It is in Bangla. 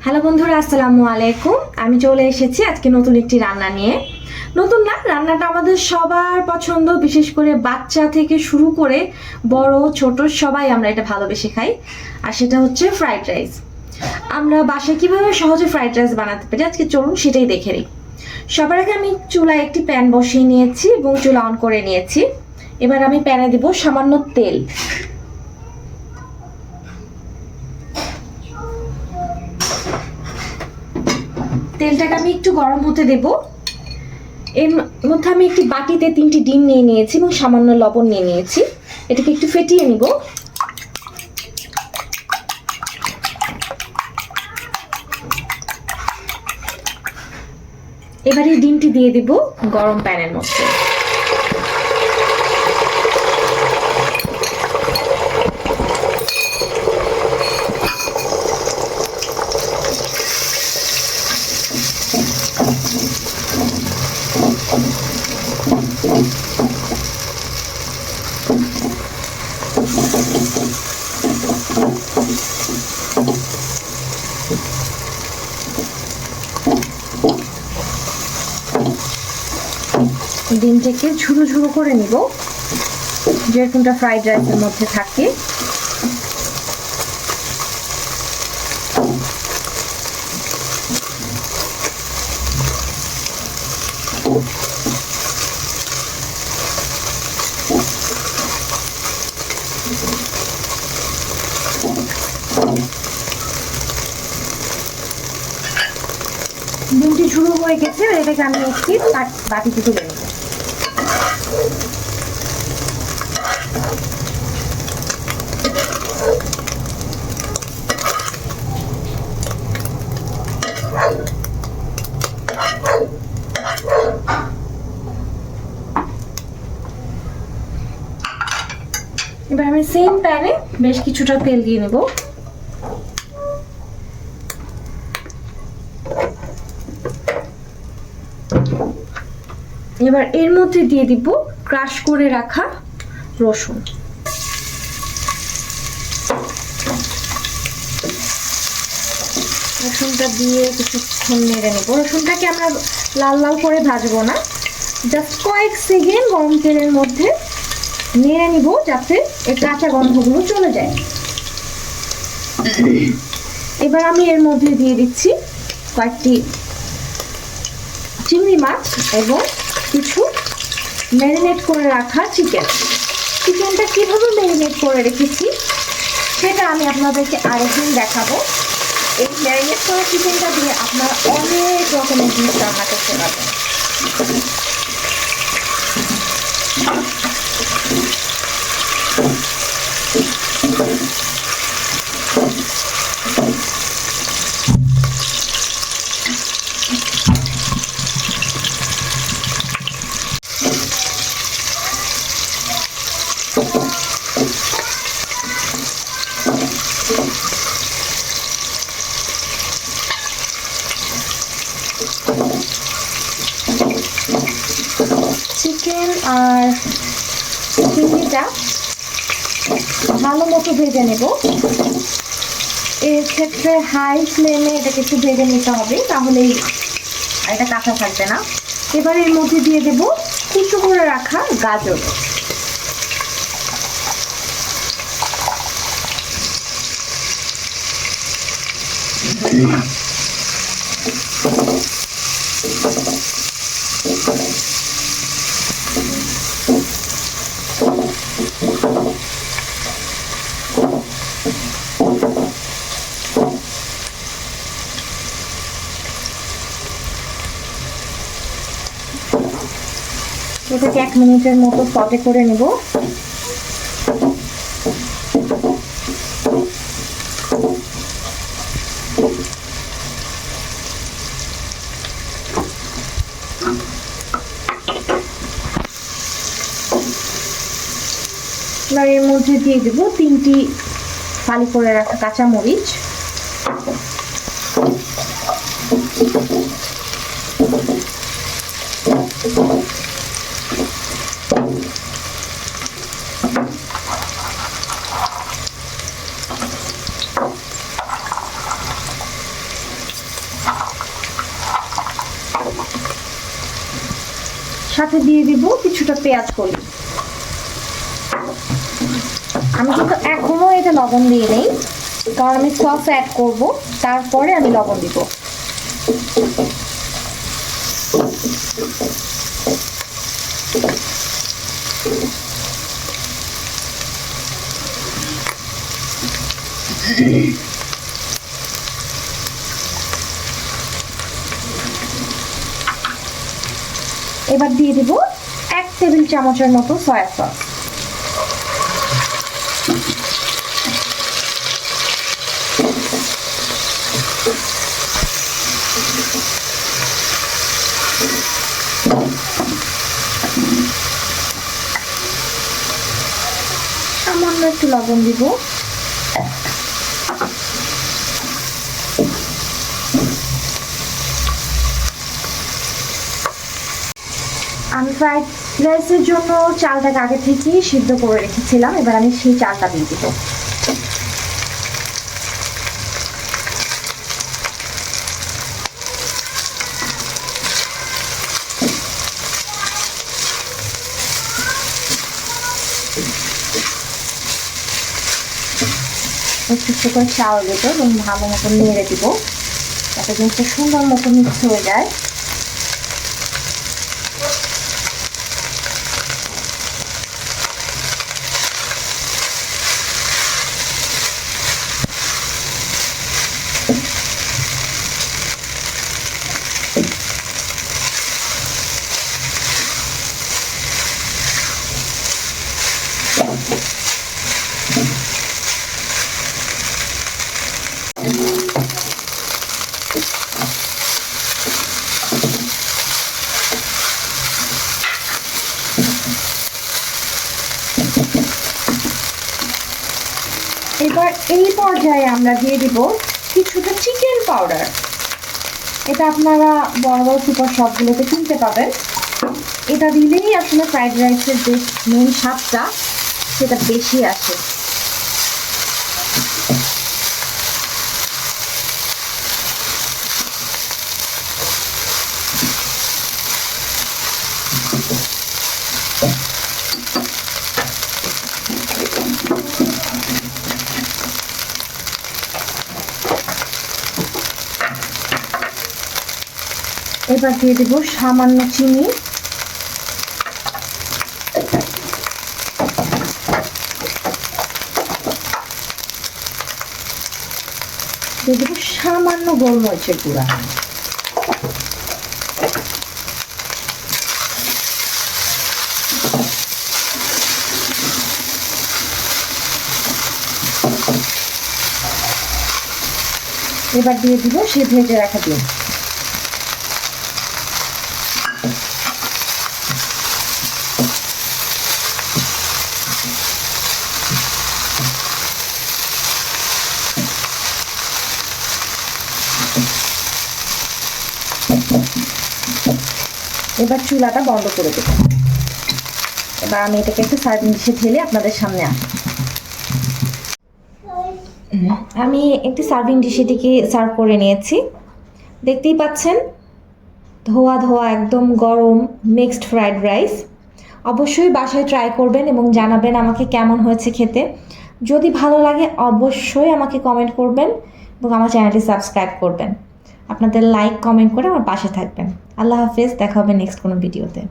হ্যালো বন্ধুরা, আসসালামু আলাইকুম। আমি চলে এসেছি আজকে নতুন একটি রান্না নিয়ে। নতুন না, রান্নাটা আমাদের সবার পছন্দ, বিশেষ করে বাচ্চা থেকে শুরু করে বড় ছোট সবাই আমরা এটা ভালোবেসে খাই। আর সেটা হচ্ছে ফ্রাইড রাইস। আমরা বাসায় কিভাবে সহজে ফ্রাইড রাইস বানাতে পারি আজকে চলুন সেটাই দেখে নিই। সবার আগে আমি চুলায় একটি প্যান বসিয়ে নিয়েছি এবং চুলা অন করে নিয়েছি। এবার আমি প্যানে দিব সামান্য তেল। তেলটাকে আমি একটু গরম হতে দেব। এর মধ্যে আমি একটি বাটিতে 3টি ডিম নিয়ে নিয়েছি এবং সামান্য লবণ নিয়ে নিয়েছি। এটাকে একটু ফেটিয়ে নিব। এবারে ডিমটি দিয়ে দিব গরম প্যানের মধ্যে। ডিমটাকে ঝুরো ঝুরো করে নিব, যেরকমটা ফ্রাইড রাইসের মধ্যে থাকে। ডিমটি ঝুরো হয়ে গেছে, এটাকে আমি একটি বাটিতে তুলে নেব। এবার আমি সেম প্যানে বেশ কিছুটা তেল দিয়ে নেব। এবার এর মধ্যে দিয়ে দিব ক্রাশ করে রাখা রসুন। রসুনটা দিয়ে কিছুক্ষণ নেড়ে নেব। রসুনটাকে আমরা লাল লাল করে ভাজবো না, জাস্ট কয়েক সেকেন্ড গরম তেলের মধ্যে নেড়ে নিব যাতে এর কাঁচা গন্ধগুলো চলে যায়। এবার আমি এর মধ্যে দিয়ে দিচ্ছি কয়েকটি চিংড়ি মাছ এবং কিছু ম্যারিনেট করে রাখা চিকেন। চিকেনটা কিভাবে ম্যারিনেট করে রেখেছি সেটা আমি আপনাদেরকে আরেকদিন দেখাবো। এই ম্যারিনেট করা চিকেনটা দিয়ে আপনারা অনেক রকমের জিনিস রান্না করতে পারবেন। চিকেন আর চিংড়িটা ভালো মতো ভেজে নেব। এর ক্ষেত্রে হাই ফ্লেমে এটাকে একটু ভেজে নিতে হবে, তাহলেই এটা কাঁচা থাকবে না। এবার এর মধ্যে দিয়ে দেব কুচো করে রাখা গাজর। এটাকে 1 মিনিটের মতো সটে করে নেব। এবার এর মধ্যে দিয়ে দেব 3টি ফালি করে রাখা কাঁচামরিচ। সাথে দিয়ে দিব কিছুটা পেঁয়াজ কলি। আমি কিন্তু এখনো এটা লবণ দিয়ে নেই, কারণ আমি সস অ্যাড করব, তারপরে আমি লবণ দিব। এবার দিয়ে দিব 1 টেবিল চামচের মতো সয়া সস। সামান্য একটু লবণ দিব। আমি ফ্রাইড রাইসের জন্য চালটাকে আগে থেকেই সিদ্ধ করে রেখেছিলাম, এবার আমি সেই চালটা দিয়ে দিব। একটু একটু করে চাল দিব এবং ভালো মতো নেড়ে দিব, যাতে জিনিসটা সুন্দর মতো মিক্স হয়ে যায়। এবার এই পর্যায়ে আমরা দিয়ে দিব কিছুটা চিকেন পাউডার। এটা আপনারা বড় বড় সুপার শপগুলোতে কিনতে পাবেন। এটা দিলেই আসলে ফ্রাইড রাইসের যে মেন স্বাদটা সেটা বেশি আসে। এবার দিয়ে দেব সামান্য চিনি, দিয়ে দেব সামান্য গোলমরিচের গুঁড়া। এবার দিয়ে দিব সেই ভেজে রাখা ডিম। এবার চুলাটা বন্ধ করে দেব। এবার আমি এটাকে একটু সার্ভিং ডিশে ঢেলে আপনাদের সামনে আসি। আমি একটি সার্ভিং ডিশে এটিকে সার্ভ করে নিয়েছি। দেখতেই পাচ্ছেন ধোয়া ধোয়া একদম গরম মিক্সড ফ্রাইড রাইস। অবশ্যই বাসায় ট্রাই করবেন এবং জানাবেন আমাকে কেমন হয়েছে খেতে। যদি ভালো লাগে অবশ্যই আমাকে কমেন্ট করবেন এবং আমার চ্যানেলটি সাবস্ক্রাইব করবেন। আপনাদের লাইক কমেন্ট করে আমার পাশে থাকবেন। আল্লাহ হাফেজ, দেখা হবে নেক্সট কোনো ভিডিওতে।